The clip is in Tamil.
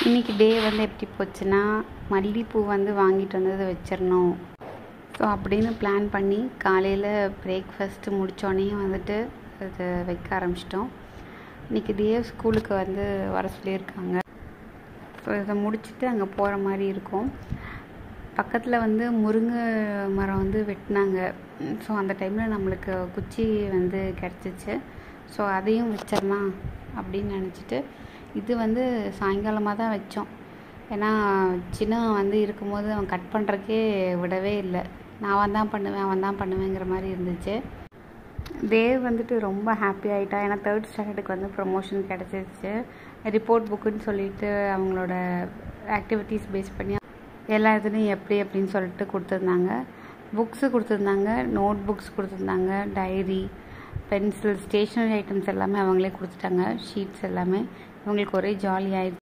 இன்றைக்கி டே வந்து எப்படி போச்சுன்னா, மல்லிகைப்பூ வந்து வாங்கிட்டு வந்தது வச்சிடணும். ஸோ அப்படின்னு பிளான் பண்ணி காலையில் பிரேக்ஃபாஸ்ட்டு முடித்தோடனே வந்துட்டு அதை வைக்க ஆரம்பிச்சிட்டோம். இன்றைக்கி தேவ் ஸ்கூலுக்கு வந்து வர சொல்லியிருக்காங்க. ஸோ இதை முடிச்சுட்டு அங்கே போகிற மாதிரி இருக்கும். பக்கத்தில் வந்து முருங்கை மரம் வந்து வெட்டினாங்க. ஸோ அந்த டைமில் நம்மளுக்கு குச்சி வந்து கிடச்சிச்சு. ஸோ அதையும் வச்சிடலாம் அப்படின்னு நினச்சிட்டு இது வந்து சாயங்காலமாக தான் வச்சோம். ஏன்னா சின்னவன் வந்து இருக்கும்போது அவன் கட் பண்ணுறக்கே விடவே இல்லை. நான் தான் பண்ணுவேங்கிற மாதிரி இருந்துச்சு. தேவ் வந்துட்டு ரொம்ப ஹாப்பி ஆகிட்டா. ஏன்னா 3rd ஸ்டாண்டர்டுக்கு வந்து ப்ரொமோஷன் கிடச்சிருச்சு. ரிப்போர்ட் புக்குன்னு சொல்லிட்டு அவங்களோட ஆக்டிவிட்டீஸ் பேஸ் பண்ணி எல்லா இதுலேயும் எப்படி அப்படின்னு சொல்லிட்டு கொடுத்துருந்தாங்க. புக்ஸு கொடுத்துருந்தாங்க, நோட் புக்ஸ் கொடுத்துருந்தாங்க, டைரி, பென்சில், ஸ்டேஷ்னரி ஐட்டம்ஸ் எல்லாமே அவங்களே கொடுத்துட்டாங்க. ஷீட்ஸ் எல்லாமே இவங்களுக்கு ஒரே ஜாலி ஆயிடுச்சு.